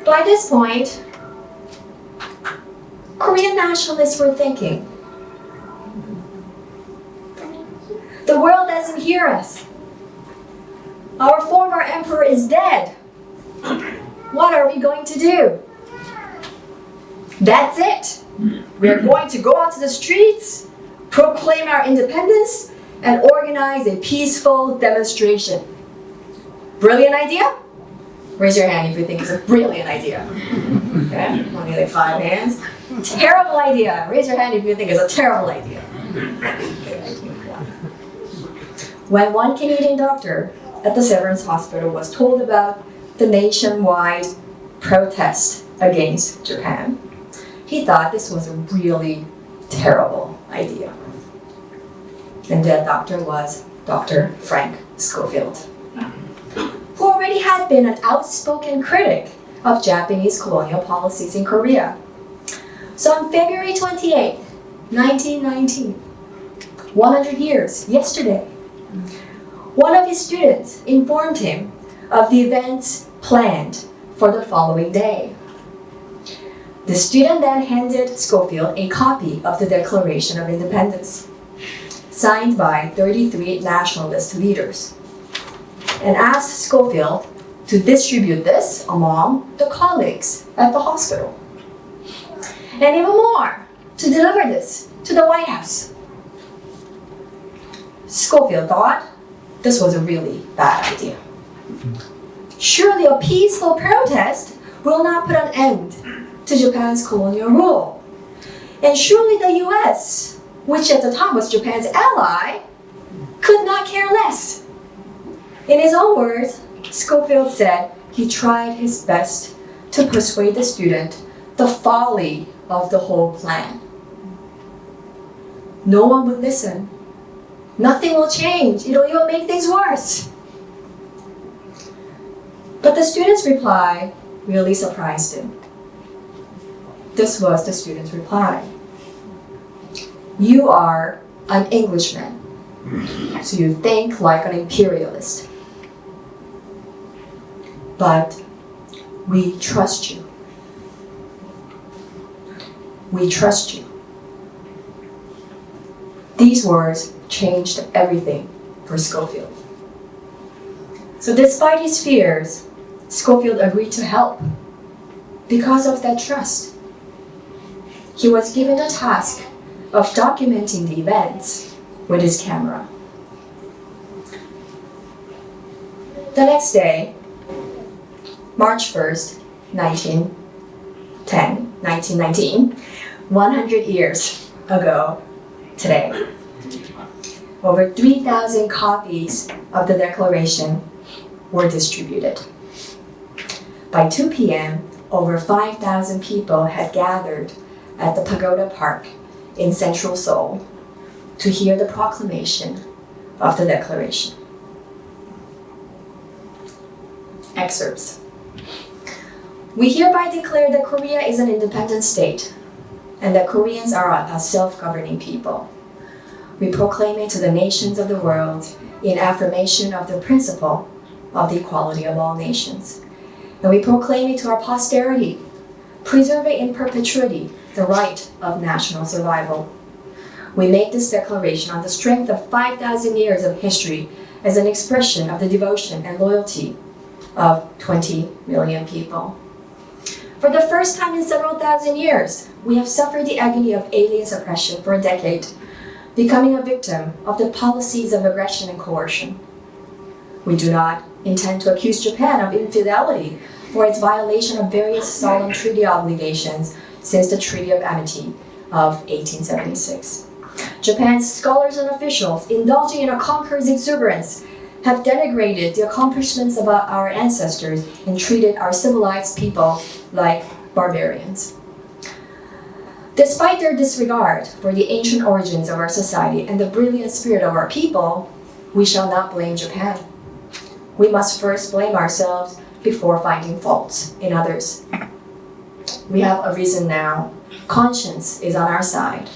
By this point, Korean nationalists were thinking, the world doesn't hear us. Our former emperor is dead. What are we going to do? That's it. We're going to go out to the streets, proclaim our independence, and organize a peaceful demonstration. Brilliant idea? Raise your hand if you think it's a brilliant idea. Okay, only like 5 hands. Terrible idea. Raise your hand if you think it's a terrible idea. When one Canadian doctor at the Severance Hospital was told about the nationwide protest against Japan, he thought this was a really terrible idea. And that doctor was Dr. Frank Schofield, who already had been an outspoken critic of Japanese colonial policies in Korea. So on February 28, 1919, 100 years, yesterday, one of his students informed him of the events planned for the following day. The student then handed Schofield a copy of the Declaration of Independence, signed by 33 nationalist leaders, and asked Schofield to distribute this among the colleagues at the hospital. And even more, to deliver this to the White House. Schofield thought this was a really bad idea. Surely a peaceful protest will not put an end to Japan's colonial rule. And surely the US, which at the time was Japan's ally, could not care less. In his own words, Schofield said he tried his best to persuade the student the folly of the whole plan. No one would listen. Nothing will change. It'll even make things worse. But the student's reply really surprised him. This was the student's reply. You are an Englishman, so you think like an imperialist. But we trust you. We trust you. These words changed everything for Schofield. So despite his fears, Schofield agreed to help because of that trust. He was given the task of documenting the events with his camera. The next day, March 1st, 1919, 100 years ago today, over 3,000 copies of the Declaration were distributed. By 2 p.m., over 5,000 people had gathered at the Pagoda Park in central Seoul to hear the proclamation of the Declaration. Excerpts. We hereby declare that Korea is an independent state and that Koreans are a self-governing people. We proclaim it to the nations of the world in affirmation of the principle of the equality of all nations. And we proclaim it to our posterity, preserving in perpetuity the right of national survival. We make this declaration on the strength of 5,000 years of history as an expression of the devotion and loyalty of 20 million people. For the first time in several thousand years, we have suffered the agony of alien suppression for a decade, becoming a victim of the policies of aggression and coercion. We do not intend to accuse Japan of infidelity for its violation of various solemn treaty obligations since the Treaty of Amity of 1876. Japan's scholars and officials, indulging in a conqueror's exuberance, have denigrated the accomplishments of our ancestors and treated our civilized people like barbarians. Despite their disregard for the ancient origins of our society and the brilliant spirit of our people, we shall not blame Japan. We must first blame ourselves before finding faults in others. We have a reason now. Conscience is on our side,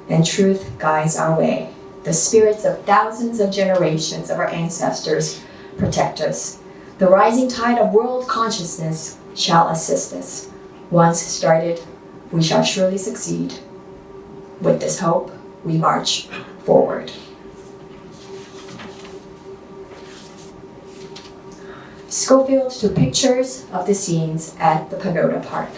and truth guides our way. The spirits of thousands of generations of our ancestors protect us. The rising tide of world consciousness shall assist us. Once started, we shall surely succeed. With this hope, we march forward. Schofield took pictures of the scenes at the Pagoda Park.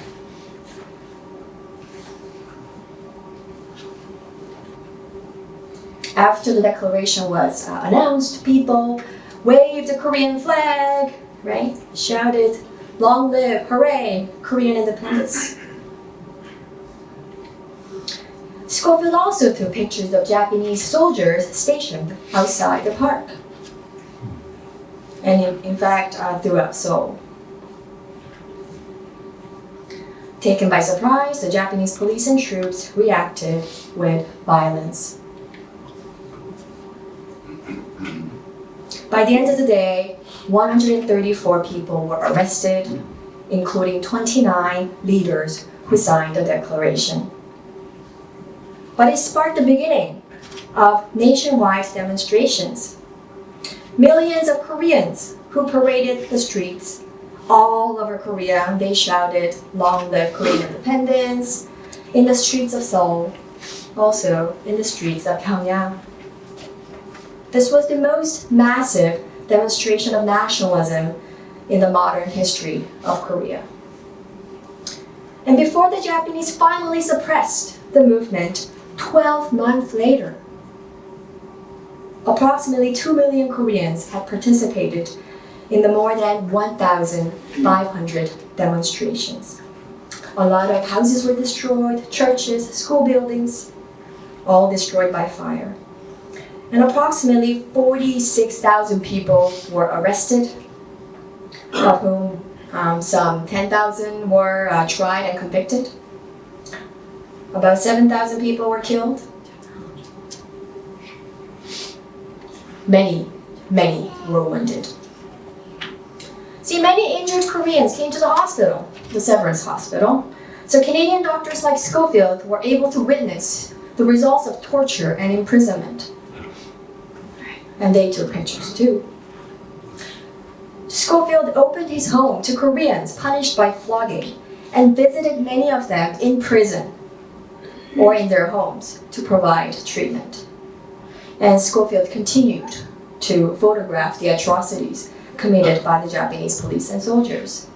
After the declaration was announced, people waved the Korean flag, right? Shouted, "Long live, hooray, Korean independence." Schofield also took pictures of Japanese soldiers stationed outside the park, and in fact, throughout Seoul. Taken by surprise, the Japanese police and troops reacted with violence. By the end of the day, 134 people were arrested, including 29 leaders who signed the declaration. But it sparked the beginning of nationwide demonstrations. Millions of Koreans who paraded the streets all over Korea, they shouted, "Long live Korean independence," in the streets of Seoul, also in the streets of Pyongyang. This was the most massive demonstration of nationalism in the modern history of Korea. And before the Japanese finally suppressed the movement, 12 months later, approximately 2 million Koreans had participated in the more than 1,500 demonstrations. A lot of houses were destroyed, churches, school buildings, all destroyed by fire. And approximately 46,000 people were arrested, of whom some 10,000 were tried and convicted. About 7,000 people were killed. Many were wounded. See, many injured Koreans came to the hospital, the Severance Hospital. So Canadian doctors like Schofield were able to witness the results of torture and imprisonment. And they took pictures too. Schofield opened his home to Koreans punished by flogging and visited many of them in prison or in their homes to provide treatment. And Schofield continued to photograph the atrocities committed by the Japanese police and soldiers.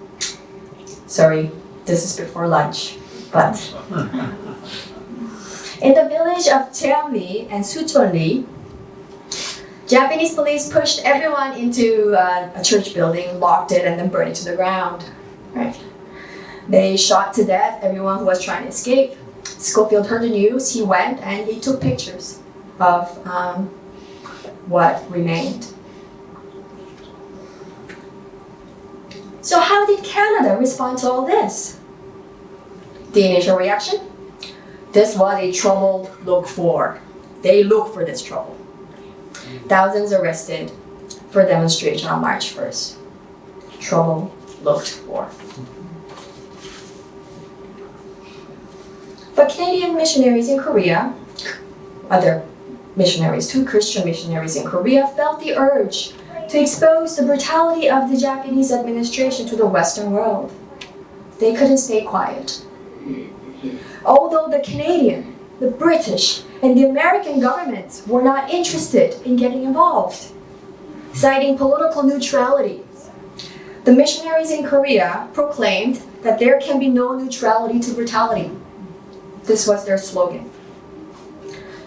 Sorry, this is before lunch, but in the village of Cheonli and Sucheonli, Japanese police pushed everyone into a church building, locked it, and then burned it to the ground. Right? They shot to death everyone who was trying to escape. Schofield heard the news. He went and he took pictures of what remained. So how did Canada respond to all this? The initial reaction? This was a trouble looked for. They looked for this trouble. Thousands arrested for demonstration on March 1st. Trouble looked for. But Canadian missionaries in Korea, other missionaries, two Christian missionaries in Korea, felt the urge to expose the brutality of the Japanese administration to the Western world. They couldn't stay quiet. Although the Canadian, the British, and the American governments were not interested in getting involved, citing political neutrality, the missionaries in Korea proclaimed that there can be no neutrality to brutality. This was their slogan.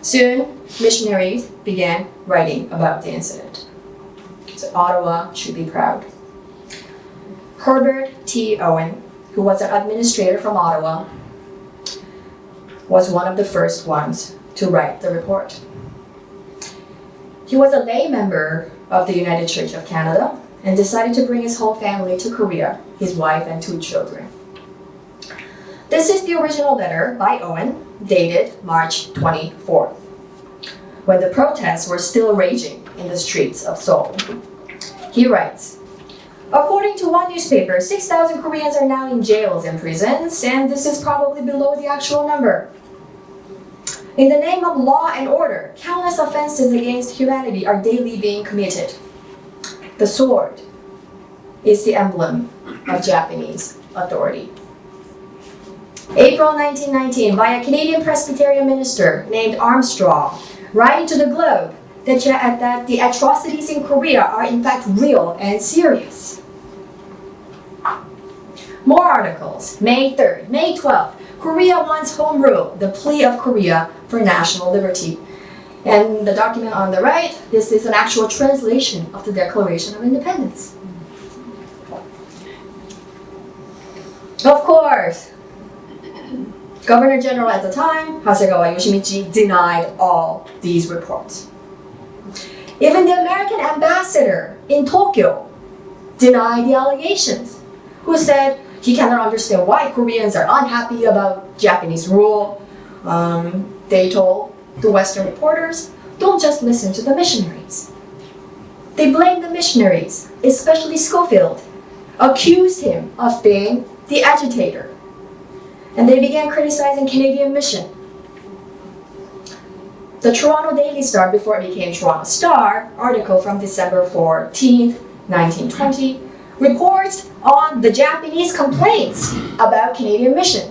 Soon, missionaries began writing about the incident. So Ottawa should be proud. Herbert T. Owen, who was an administrator from Ottawa, was one of the first ones to write the report. He was a lay member of the United Church of Canada and decided to bring his whole family to Korea, his wife and 2 children. This is the original letter by Owen, dated March 24th, when the protests were still raging in the streets of Seoul. He writes, "According to one newspaper, 6,000 Koreans are now in jails and prisons, and this is probably below the actual number. In the name of law and order, countless offenses against humanity are daily being committed. The sword is the emblem of Japanese authority. April 1919, by a Canadian Presbyterian minister named Armstrong, writing to the Globe that the atrocities in Korea are in fact real and serious. More articles. May 3rd, May 12th, Korea wants home rule, the plea of Korea for national liberty. And the document on the right, this is an actual translation of the Declaration of Independence. Of course, Governor General at the time, Hasegawa Yoshimichi, denied all these reports. Even the American ambassador in Tokyo denied the allegations, who said he cannot understand why Koreans are unhappy about Japanese rule. They told the Western reporters, don't just listen to the missionaries. They blamed the missionaries, especially Schofield, accused him of being the agitator. And they began criticizing Canadian mission. The Toronto Daily Star, before it became Toronto Star, article from December 14th, 1920, reports on the Japanese complaints about Canadian mission.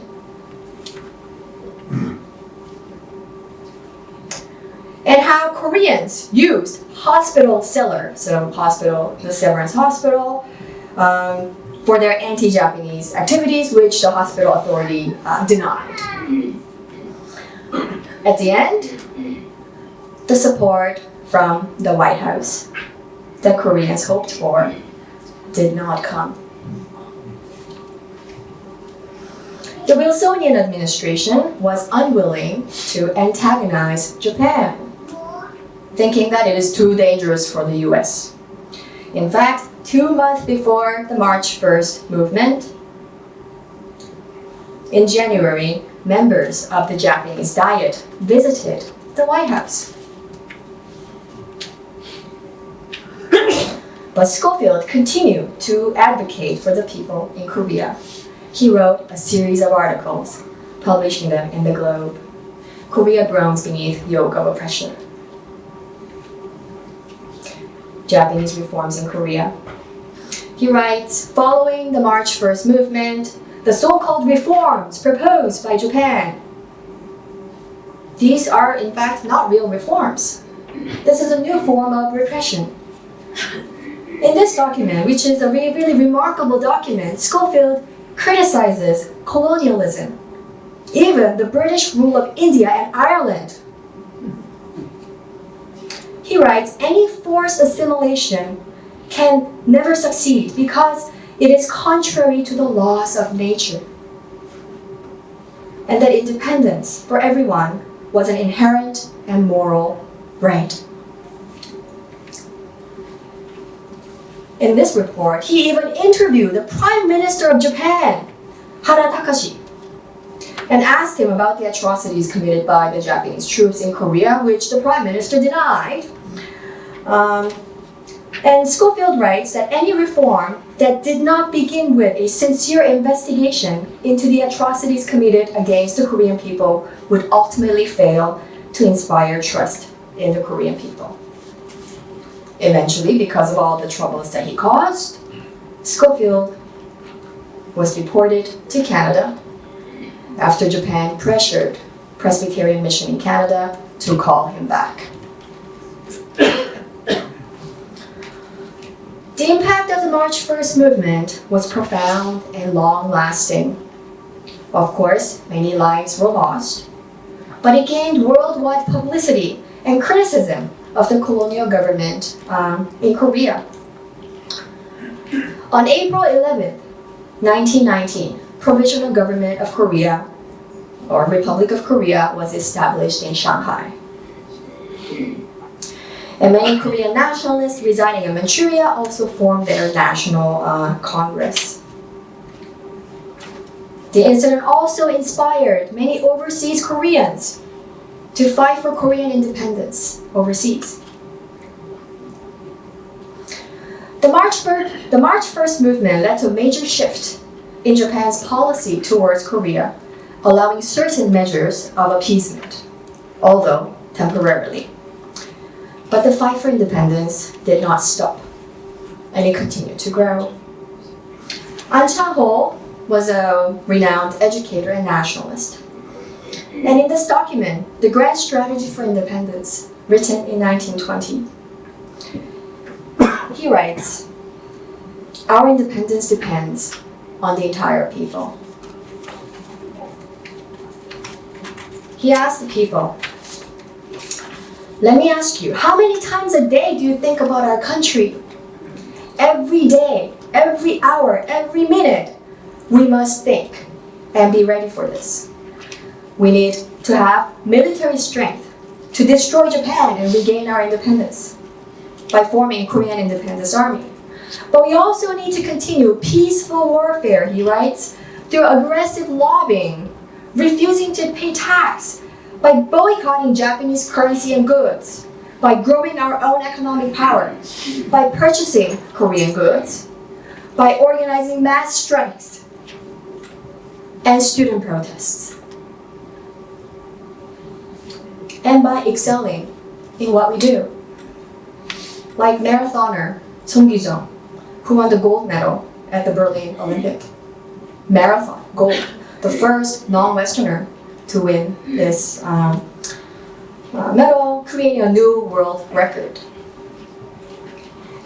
And how Koreans used hospital cellar, so hospital, the Severance Hospital, for their anti-Japanese activities, which the hospital authority denied. At the end, the support from the White House that Koreans hoped for did not come. The Wilsonian administration was unwilling to antagonize Japan, thinking that it is too dangerous for the US. In fact, 2 months before the March 1st movement, in January, members of the Japanese Diet visited the White House. But Schofield continued to advocate for the people in Korea. He wrote a series of articles, publishing them in the Globe. Korea groans beneath yoke of oppression. Japanese reforms in Korea. He writes, following the March 1st movement, the so-called reforms proposed by Japan. These are, in fact, not real reforms. This is a new form of repression. In this document, which is a really remarkable document, Schofield criticizes colonialism, even the British rule of India and Ireland. He writes, any forced assimilation can never succeed because it is contrary to the laws of nature. And that independence for everyone was an inherent and moral right. In this report, he even interviewed the Prime Minister of Japan, Hara Takashi, and asked him about the atrocities committed by the Japanese troops in Korea, which the Prime Minister denied. And Schofield writes that any reform that did not begin with a sincere investigation into the atrocities committed against the Korean people would ultimately fail to inspire trust in the Korean people. Eventually, because of all the troubles that he caused, Schofield was deported to Canada after Japan pressured Presbyterian Mission in Canada to call him back. The impact of the March 1st movement was profound and long-lasting. Of course, many lives were lost, but it gained worldwide publicity and criticism of the colonial government in Korea. On April 11th, 1919, Provisional Government of Korea, or Republic of Korea, was established in Shanghai. And many Korean nationalists residing in Manchuria also formed their national congress. The incident also inspired many overseas Koreans to fight for Korean independence overseas. The March 1st movement led to a major shift in Japan's policy towards Korea, allowing certain measures of appeasement, although temporarily. But the fight for independence did not stop, and it continued to grow. An Chang-ho, was a renowned educator and nationalist. And in this document, The Grand Strategy for Independence, written in 1920, he writes, "Our independence depends on the entire people." He asked the people, "Let me ask you, how many times a day do you think about our country? Every day, every hour, every minute, we must think and be ready for this. We need to have military strength to destroy Japan and regain our independence by forming Korean Independence Army. But we also need to continue peaceful warfare," he writes, "through aggressive lobbying, refusing to pay tax, by boycotting Japanese currency and goods, by growing our own economic power, by purchasing Korean goods, by organizing mass strikes and student protests, and by excelling in what we do. Like marathoner Song Gi-jung, who won the gold medal at the Berlin Olympic. Marathon, gold, the first non-Westerner to win this medal, creating a new world record.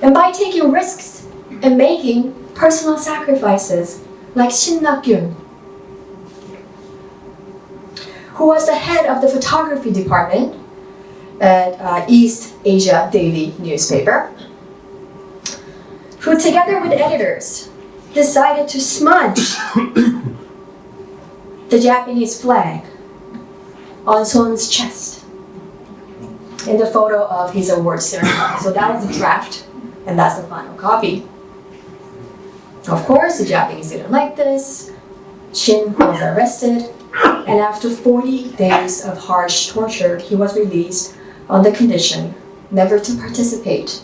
And by taking risks and making personal sacrifices, like Shin Na-kyun, who was the head of the photography department at East Asia Daily newspaper, who together with editors decided to smudge the Japanese flag on Son's chest in the photo of his award ceremony. So that was the draft, and that's the final copy. Of course, the Japanese didn't like this. Shin was arrested, and after 40 days of harsh torture, he was released on the condition never to participate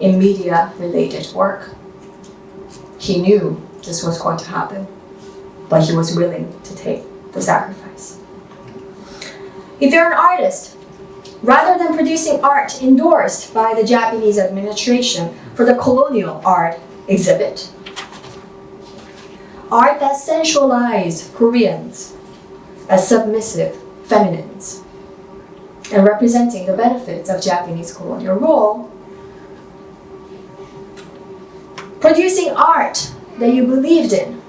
in media-related work. He knew this was going to happen, but he was willing to take the sacrifice. If you're an artist, rather than producing art endorsed by the Japanese administration for the colonial art exhibit, art that sensualized Koreans as submissive feminines and representing the benefits of Japanese colonial rule, producing art that you believed in,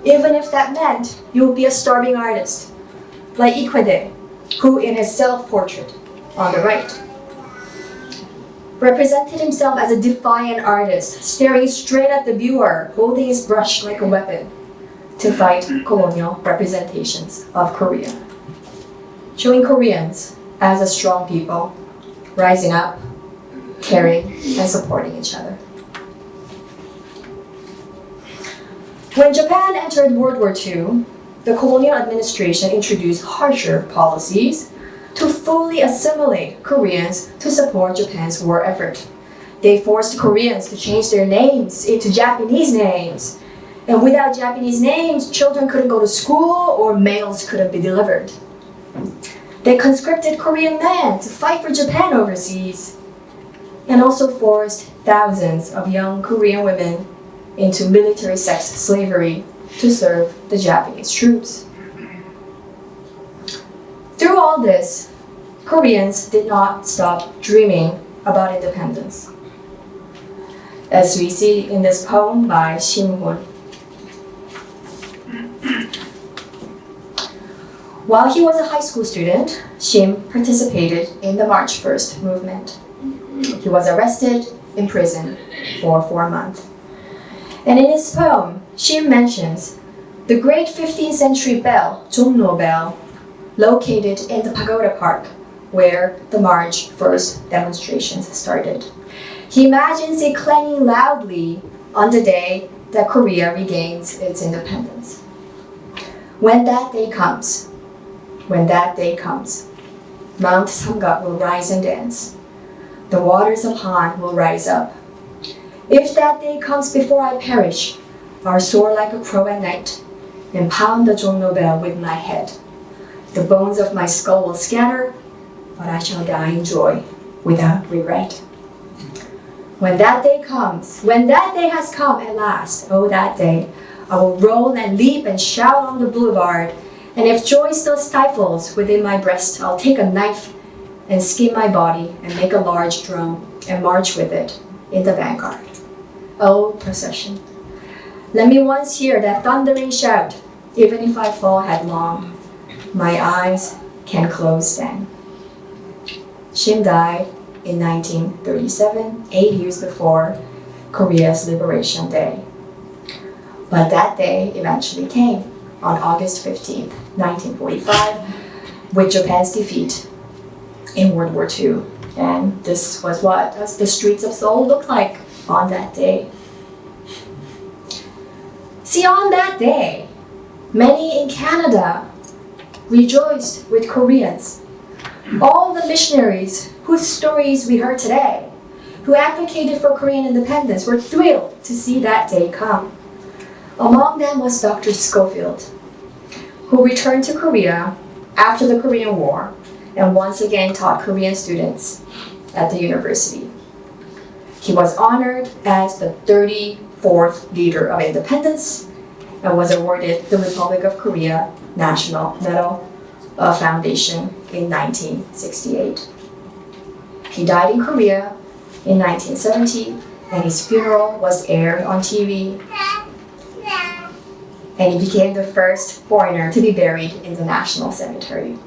even if that meant you would be a starving artist, like Ikwede, who in his self-portrait on the right represented himself as a defiant artist, staring straight at the viewer, holding his brush like a weapon to fight colonial representations of Korea, showing Koreans as a strong people, rising up, caring, and supporting each other. When Japan entered World War II, the colonial administration introduced harsher policies to fully assimilate Koreans to support Japan's war effort. They forced Koreans to change their names into Japanese names. And without Japanese names, children couldn't go to school or mails couldn't be delivered. They conscripted Korean men to fight for Japan overseas, and also forced thousands of young Korean women into military sex slavery to serve the Japanese troops. Through all this, Koreans did not stop dreaming about independence. As we see in this poem by Shin Hun. While he was a high school student, Shim participated in the March 1st movement. He was arrested, imprisoned for 4 months. And in his poem, Shim mentions the great 15th century bell, Jongno Bell, located in the Pagoda Park, where the March 1st demonstrations started. He imagines it clanging loudly on the day that Korea regains its independence. When that day comes, Mount Samgak will rise and dance. The waters of Han will rise up. If that day comes before I perish, I'll soar like a crow at night and pound the Jongno bell with my head. The bones of my skull will scatter, but I shall die in joy without regret. When that day comes, when that day has come at last, oh that day, I will roll and leap and shout on the boulevard, and if joy still stifles within my breast, I'll take a knife and skin my body and make a large drum and march with it in the vanguard. Oh, procession, let me once hear that thundering shout, even if I fall headlong. My eyes can close then. Shim died in 1937, 8 years before Korea's Liberation Day. But that day eventually came on August 15, 1945, with Japan's defeat in World War II. And this was what the streets of Seoul looked like on that day. See, on that day, many in Canada rejoiced with Koreans. All the missionaries whose stories we heard today, who advocated for Korean independence, were thrilled to see that day come. Among them was Dr. Schofield, who returned to Korea after the Korean War and once again taught Korean students at the university. He was honored as the 34th Leader of Independence and was awarded the Republic of Korea National Medal of Foundation in 1968. He died in Korea in 1970, and his funeral was aired on TV, and he became the first foreigner to be buried in the National Cemetery.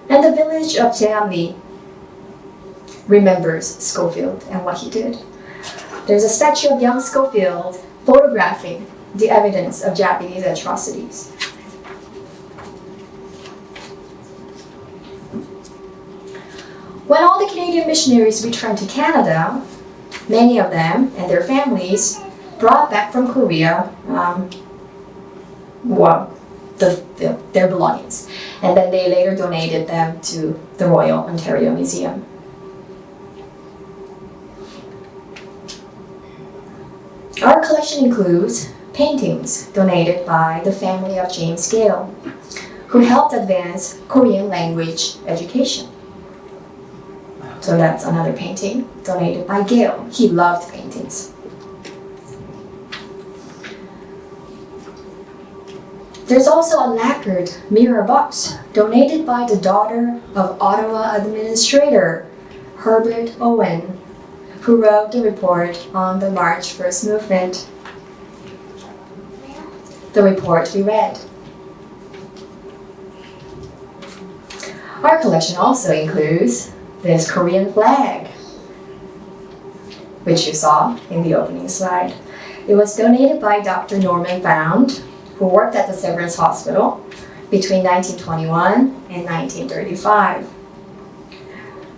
And the village of Jeamli remembers Schofield and what he did. There's a statue of young Schofield photographing the evidence of Japanese atrocities. When all the Canadian missionaries returned to Canada, many of them and their families brought back from Korea their belongings, and then they later donated them to the Royal Ontario Museum. Our collection includes paintings donated by the family of James Gale, who helped advance Korean language education. So that's another painting donated by Gale. He loved paintings. There's also a lacquered mirror box donated by the daughter of Ottawa Administrator Herbert Owen, who wrote the report on the March 1st movement. The report we read. Our collection also includes this Korean flag, which you saw in the opening slide. It was donated by Dr. Norman Found, who worked at the Severance Hospital between 1921 and 1935.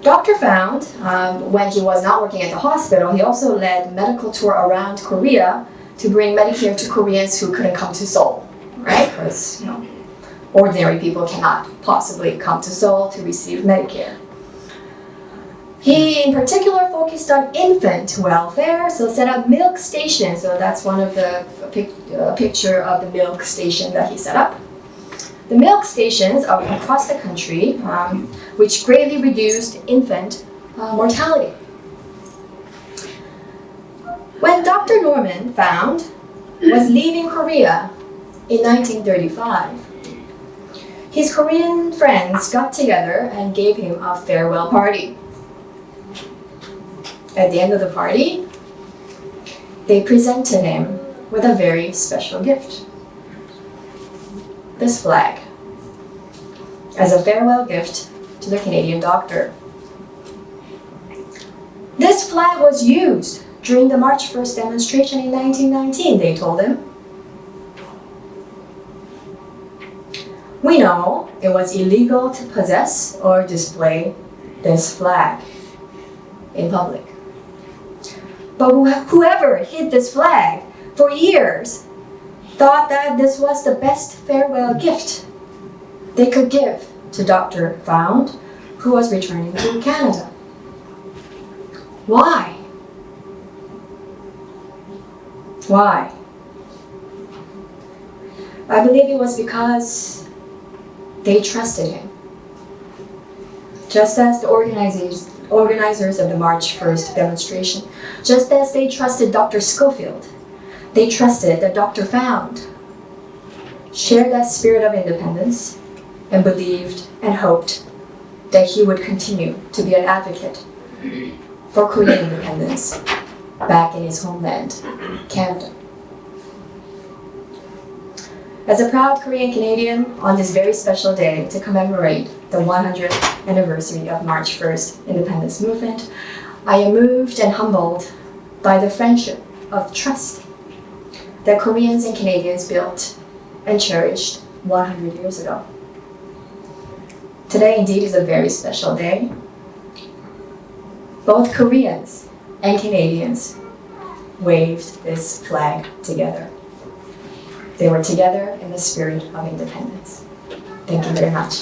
Dr. Found, when he was not working at the hospital, he also led medical tour around Korea to bring Medicare to Koreans who couldn't come to Seoul, right? Because ordinary people cannot possibly come to Seoul to receive Medicare. He in particular focused on infant welfare, so set up milk stations. So that's one of the picture of the milk station that he set up. The milk stations are across the country, which greatly reduced infant mortality. When Dr. Norman Found was leaving Korea in 1935, his Korean friends got together and gave him a farewell party. At the end of the party, they presented him with a very special gift. This flag, as a farewell gift to the Canadian doctor. This flag was used during the March 1st demonstration in 1919, they told him. We know it was illegal to possess or display this flag in public. But whoever hid this flag for years thought that this was the best farewell gift they could give to Dr. Found, who was returning to Canada. Why? Why? I believe it was because they trusted him. Just as the organizers of the March 1st demonstration, just as they trusted Dr. Schofield, They trusted that Dr. Found shared that spirit of independence and believed and hoped that he would continue to be an advocate for Korean independence back in his homeland, Canada. As a proud Korean Canadian, on this very special day to commemorate the 100th anniversary of March 1st Independence Movement, I am moved and humbled by the friendship of trust that Koreans and Canadians built and cherished 100 years ago. Today indeed is a very special day. Both Koreans and Canadians waved this flag together. They were together in the spirit of independence. Thank you very much.